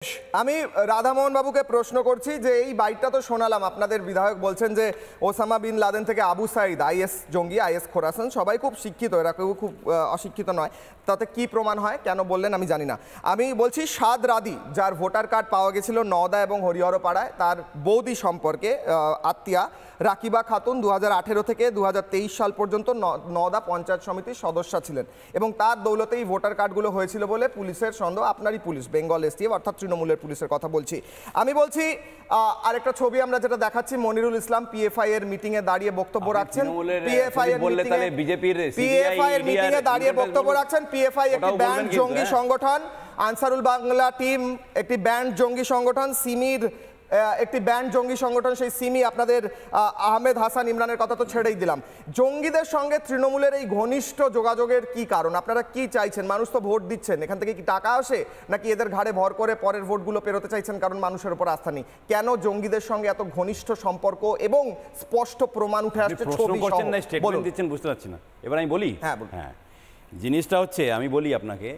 আমি রাধামোহন বাবুকে প্রশ্ন করছি যে এই বাইটটা তো শোনালাম, আপনাদের বিধায়ক বলছেন যে ওসামা বিন লাদেন থেকে আবু সাইদ আইএস জঙ্গি, আইএস খোরাসান, সবাই খুব শিক্ষিত, এরা কেউ খুব অশিক্ষিত নয়। তাতে কি প্রমাণ হয়, কেন বললেন আমি জানি না। আমি বলছি সাদ রাদি, যার ভোটার কার্ড পাওয়া গেছিল নওদা এবং হরিহরপাড়ায়, তার বৌদি সম্পর্কে আত্মীয়া রাকিবা খাতুন 2018 থেকে 2023 সাল পর্যন্ত নওদা পঞ্চায়েত সমিতির সদস্য ছিলেন এবং তার দৌলতেই ভোটার কার্ডগুলো হয়েছিল বলে পুলিশের সন্দেহ। আপনারই পুলিশ, বেঙ্গল এসটিএফ অর্থাৎ তৃণমূলের পুলিশের কথা বলছি। আমি বলছি আরেকটা ছবি আমরা যেটা দেখাচ্ছি, মনিরুল ইসলাম পিএফআই এর মিটিং এ দাঁড়িয়ে বক্তব্য রাখছেন। পিএফআই এর মিটিং এ দাঁড়িয়ে বক্তব্য রাখছেন। পিএফআই একটি ব্যান্ড জঙ্গি সংগঠন, আনসারুল বাংলা টিম একটি ব্যান্ড জঙ্গি সংগঠন, সিমির একটি ব্যান্ড জঙ্গি সংগঠন। সেই সিমি আপনাদের আহমেদ হাসান ইমরানের কথা তো ছেড়েই দিলাম। জঙ্গিদের সঙ্গে তৃণমূলের এই ঘনিষ্ঠ যোগাযোগের কি কারণ? আপনারা কি চাইছেন? মানুষ তো ভোট দিচ্ছেন, এখান থেকে কি টাকা আসে, নাকি এদের ঘাড়ে ভর করে পরের ভোটগুলো পেরোতে চাইছেন কারণ মানুষের উপর আস্থা নেই? কেন জঙ্গিদের সঙ্গে এত ঘনিষ্ঠ সম্পর্ক এবং স্পষ্ট প্রমাণ উঠে আসছে? দিচ্ছেন বুঝতে পারছি না। এবার আমি বলি, হ্যাঁ জিনিসটা হচ্ছে, আমি বলি আপনাকে,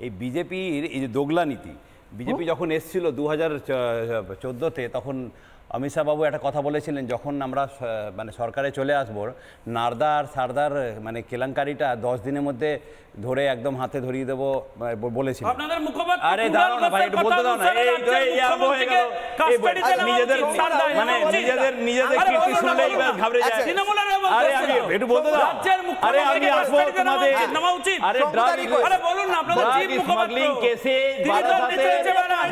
এই বিজেপির এই যে দোগলা নীতি, বিজেপি যখন এসেছিল 2014-তে, তখন অমিত শাহ বাবু একটা কথা বলেছিলেন, যখন আমরা মানে সরকারে চলে আসবো, নারদা আর সারদার মানে কেলেঙ্কারিটা 10 দিনের মধ্যে ধরে একদম হাতে ধরিয়ে দেবো বলেছিলেন। আরে দাঁড়াও না ভাই, একটু বলতে দাও না। নিজেদের কীর্তি শুনলেই ঘাবড়ে যায়। আরে আমি একটু বলতে দাও। আরে আমি আসবো তোমাদের, আরে ড্রাগ স্মাগলিং কেসে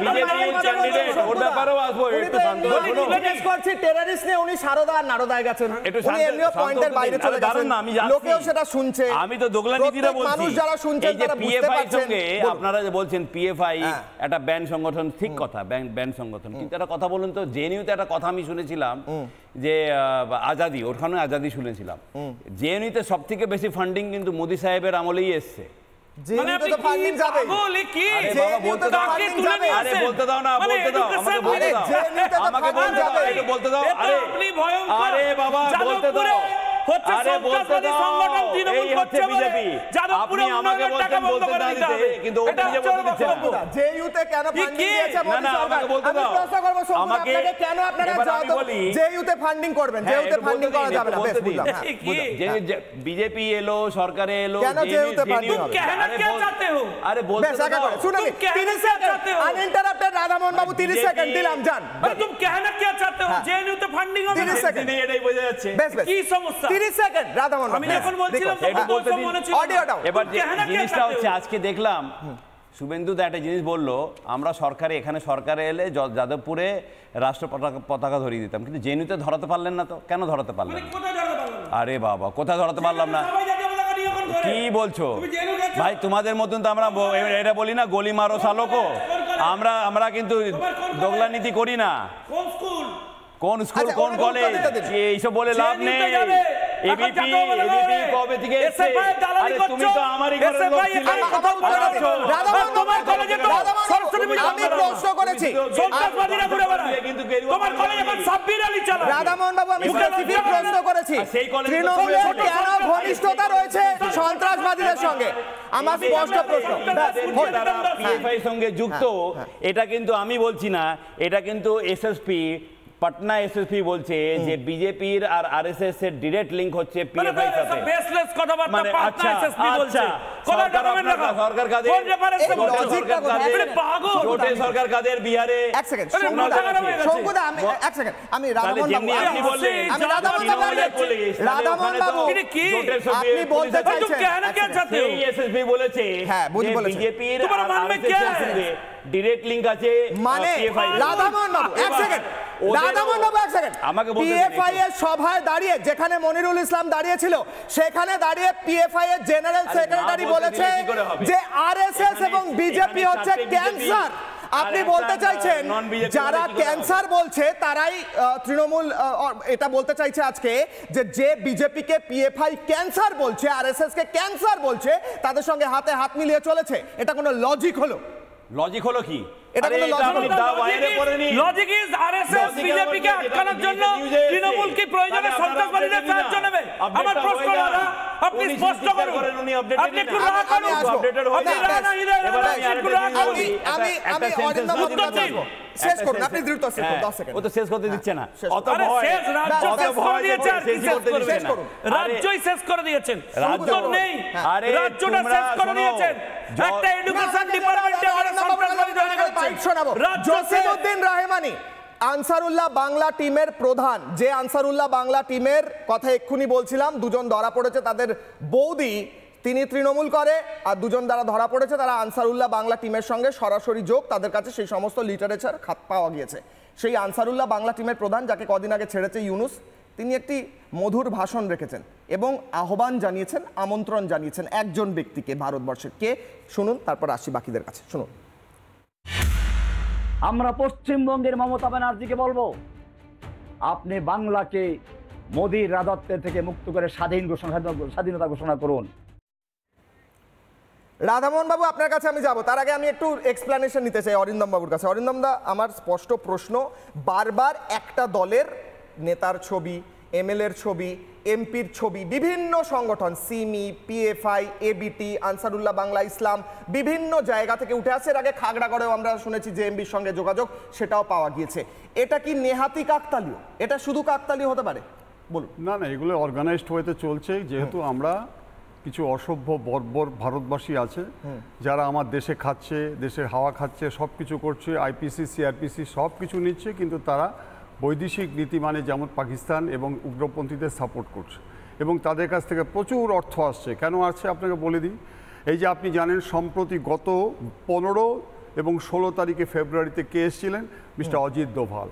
বিজেপি ক্যান্ডিডেট, ওর ব্যাপারেও আসবো। একটু শান্ত হও। টেররিস্ট নিয়ে উনি সারদা আর নারদায় গেছেন, উনি এমনিও পয়েন্টের বাইরে চলে গেছেন, লোকেও সেটা শুনছে। আমি তো দোগলা নীতিটা বলছি। যারা শুনছেন তারা বুঝতে পারছেন। আপনারা যে বলছেন পিএফআই একটা ব্যান্ড সংগঠন, ঠিক কথা, ব্যান্ড সংগঠন, কিন্তু একটা কথা বলুন তো, জেএনইউতে একটা কথা আমি শুনেছিলাম যে আজাদি, ওখানে আজাদি শুনেছিলাম, জেএনইউতে সবথেকে বেশি ফান্ডিং কিন্তু মোদি সাহেবের আমলেই এসছে। বিজেপি এলো, সরকারে এলো, রাধামোহন বাবু 30 সেকেন্ড দিলাম, যান। तुम कहना क्या चाहते हो? जेएनयू তে ফান্ডিং হবে 30 সেকেন্ড, এটাই বোঝা যাচ্ছে। কি সমস্যা? 30 সেকেন্ড রাধামোহন বাবু, আমি এখন বলছিলাম অডিওটাও। এবার জিনিসটা হচ্ছে, আজকে দেখলাম শুভেন্দু দা একটা জিনিস বললো, আমরা সরকারে, এখানে সরকারে এলে যাদবপুরে রাষ্ট্র পতাকা ধরিয়ে দিতাম, কিন্তু জেএনইউতে ধরাতে পারলেন না তো। কেন ধরাতে পারলেন? আরে বাবা, কোথায় ধরাতে পারলাম না? কি বলছো ভাই? তোমাদের মতন তো আমরা এটা বলি না, গলি মারো শালোকো। আমরা কিন্তু দোগলা নীতি করি না। কোন স্কুল, কোন কলেজ, এইসব বলে লাভ নেই। এবিপি কবে থেকে এসেছে? আরে তুমি তো আমারই ঘরের লোক ছিলে। তোমার কলেজে তো সরস্বতী পূজা আমি প্রশ্ন করেছি, সন্ত্রাসবাদীরা ঘুরে বেড়ায়। তোমার কলেজে এখন সাব্বির আলী চালায়। রাধামোহন বাবু, আমি স্পেসিফিক প্রশ্ন করেছি, তৃণমূলের কেন ঘনিষ্ঠতা রয়েছে সন্ত্রাসবাদীদের সঙ্গে? আমার স্পষ্ট প্রশ্ন। পিএফআই সঙ্গে যুক্ত, এটা কিন্তু আমি বলছি না, এটা কিন্তু এসএসপি পাটনা এসএসপি বলছে যে বিজেপির আর আরএসএস এর ডাইরেক্ট লিংক হচ্ছে পিএফআই এর সাথে। বেসলেস কথাবার্তা পাটনা এসএসপি বলছে। সরকার কাদের? জোটে সরকার কাদের? বিহারে। এক সেকেন্ড শঙ্কুদা, আমি এক সেকেন্ড, আমি রাধামোহন বাবু, আপনি বললেন, আমি রাধামোহন বাবু, আপনি বলতে চাইছেন এই এসএসপি বলেছে বিজেপির আর আরএসএস এর সঙ্গে ডাইরেক্ট লিংক আছে, মানে রাধামোহন বাবু এক সেকেন্ড, রাধামোহন বাবু এক সেকেন্ড, পিএফআই এর সভায় দাঁড়িয়ে যেখানে মনিরুল ইসলাম দাঁড়িয়ে ছিল, সেখানে দাঁড়িয়ে পিএফআই এর জেনারেল সেক্রেটারি বলেছে যে আরএসএস এবং বিজেপি হচ্ছে ক্যান্সার। আপনি বলতে চাইছেন যারা ক্যান্সার বলছে তারাই তৃণমূল এটা বলতে চাইছে আজকে, যে বিজেপিকে পিএফআই ক্যান্সার বলছে, আরএসএস কে ক্যান্সার বলছে, তাদের সঙ্গে হাতে হাত মিলিয়ে চলেছে। এটা কোনো লজিক হলো? লজিক হলো কি? এটা কোনো লজিক ইজ আরএসএস বিজেপি কে আটকানোর জন্য তৃণমূল কি প্রয়োজনে সন্ত্রাসবাদীদের সাহায্য নেবে? আমার প্রশ্ন দাদা, আপনি স্পষ্ট করুন। আপনি একটু রাগ করুন, আপনি রাগ না হৃদয় একটু রাগ করুন। আমি অরিন্দম বাবুর কাছে আসবো। শেষ করুন, আপনি দ্রুত শেষ করুন, 10 সেকেন্ড। ও তো শেষ করতে দিচ্ছে না। অত আরে ভয়, শেষ রাজ্য অত শেষ করে ভয় দিয়েছে, আর কি শেষ করবে? শেষ করুন। রাজ্যই শেষ করে দিয়েছেন, উত্তর নেই। আরে রাজ্যটা শেষ করে দিয়েছেন। একটা এডুকেশন ডিপার্টমেন্টে সন্ত্রাসবাদী তৈরি করছেন। রাজ্য জসিমউদ্দিন রহমানি আনসারুল্লাহ বাংলা টিমের প্রধান, যে আনসারুল্লাহ বাংলা টিমের কথা এক্ষুনি বলছিলাম, দুজন ধরা পড়েছে, তাদের বৌদি তিনি তৃণমূল করে, আর দুজন যারা ধরা পড়েছে তারা আনসারুল্লাহ বাংলা টিমের সঙ্গে সরাসরি যোগ, তাদের কাছে সেই সমস্ত লিটারেচার পাওয়া গিয়েছে। সেই আনসারুল্লাহ বাংলা টিমের প্রধান, যাকে কদিন আগে ছেড়েছে ইউনুস, তিনি একটি মধুর ভাষণ রেখেছেন এবং আহ্বান জানিয়েছেন, আমন্ত্রণ জানিয়েছেন একজন ব্যক্তিকে ভারতবর্ষের। কে? শুনুন, তারপর আসি বাকিদের কাছে। শুনুন। আমরা পশ্চিমবঙ্গের মমতা ব্যানার্জিকে বলবো, আপনি বাংলাকে মোদির রাজত্বের থেকে মুক্ত করে স্বাধীনতা ঘোষণা করুন। রাধামোহন বাবু, আপনার কাছে আমি যাব, তার আগে আমি একটু এক্সপ্লেনেশন নিতে চাই অরিন্দম বাবুর কাছে। অরিন্দম দা, আমার স্পষ্ট প্রশ্ন, বারবার একটা দলের নেতার ছবি, এমএলএর ছবি, এমপির ছবি, বিভিন্ন সংগঠন, সিমি, পিএফআই, এবিটি, আনসারুল্লাহ বাংলা ইসলাম, বিভিন্ন জায়গা থেকে উঠে আসছে। এর আগে খাগড়াগড়েও আমরা শুনেছি যে এমবির সঙ্গে যোগাযোগ, সেটাও পাওয়া গিয়েছে। এটা কি নেহাতি কাকতালীয়? এটা শুধু কাকতালীয় হতে পারে? বলুন। না না, এগুলো অর্গানাইজড ওয়েতে চলছে। যেহেতু আমরা কিছু অসভ্য বর্বর ভারতবাসী আছে যারা আমার দেশে খাচ্ছে, দেশের হাওয়া খাচ্ছে, সব কিছু করছে, আইপিসি, সিআরপিসি সব কিছু নিচ্ছে, কিন্তু তারা বৈদেশিক নীতি মানে যেমন পাকিস্তান এবং উগ্রপন্থীদের সাপোর্ট করছে এবং তাদের কাছ থেকে প্রচুর অর্থ আসছে। কেন আসছে আপনাকে বলে দিই। এই যে আপনি জানেন, সম্প্রতি গত 15 এবং 16 তারিখে ফেব্রুয়ারিতে কে এসেছিলেন? মিস্টার অজিত দোভাল।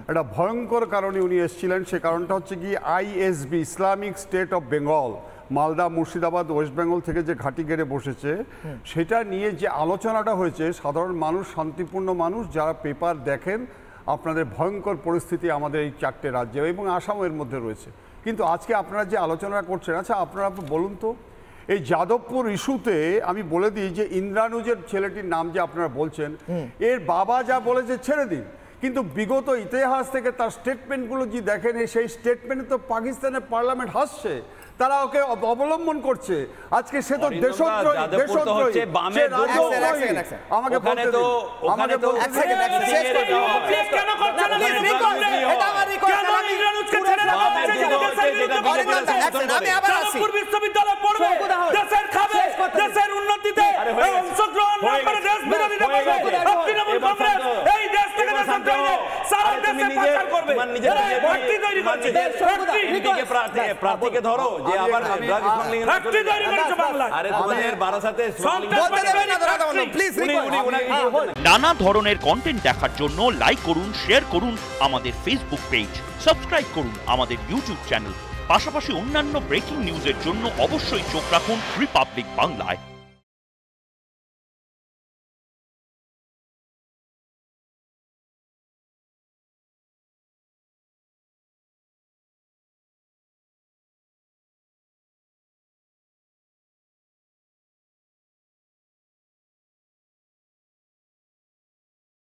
একটা ভয়ঙ্কর কারণে উনি এসেছিলেন। সে কারণটা হচ্ছে কি, ISSB, Islamic state of Bengal, Malda, Murshidabad, West Bengal থেকে যে ঘাঁটি গেড়ে বসেছে, সেটা নিয়ে যে আলোচনাটা হয়েছে, সাধারণ মানুষ, শান্তিপূর্ণ মানুষ যারা পেপার দেখেন, আপনাদের ভয়ঙ্কর পরিস্থিতি আমাদের এই 4টে রাজ্যে এবং আসামের মধ্যে রয়েছে। কিন্তু আজকে আপনারা যে আলোচনা করছেন, আচ্ছা আপনারা বলুন তো, এই যাদবপুর ইস্যুতে আমি বলে দিই যে ইন্দ্রানুজের ছেলেটির নাম যে আপনারা বলছেন, এর বাবা যা বলেছে ছেড়ে দিন, কিন্তু বিগত ইতিহাস থেকে তার স্টেটমেন্টগুলো যে দেখেন, সেই স্টেটমেন্টে তো পাকিস্তানের পার্লামেন্ট হাসছে, তারা ওকে অবলম্বন করছে। আজকে সে তো দেশদ্রোহী, আমাকে বলতে বিশ্ববিদ্যালয় পড়বে, দেশের খাবে, দেশের উন্নতিতে অংশগ্রহণ না করে দেশ বিরোধিতা করবে। কংগ্রেস এই দেশ থেকে দেশের তৈরি সারা দেশে পাচার করবে, ভর্তি তৈরি করছে, প্রার্থীকে ধরো যে আবার ফ্যাক্টরি তৈরি করেছে বাংলায়। আরে তোমাদের বারাসাতে বলতে দেবেন না দাদা, প্লিজ। নানা ধরনের কন্টেন্ট দেখার জন্য লাইক করুন, শেয়ার করুন আমাদের ফেসবুক পেজ, সাবস্ক্রাইব করুন আমাদের ইউটিউব চ্যানেল। পাশাপাশি অন্যান্য ব্রেকিং নিউজের জন্য অবশ্যই চোখ রাখুন রিপাবলিক বাংলায়।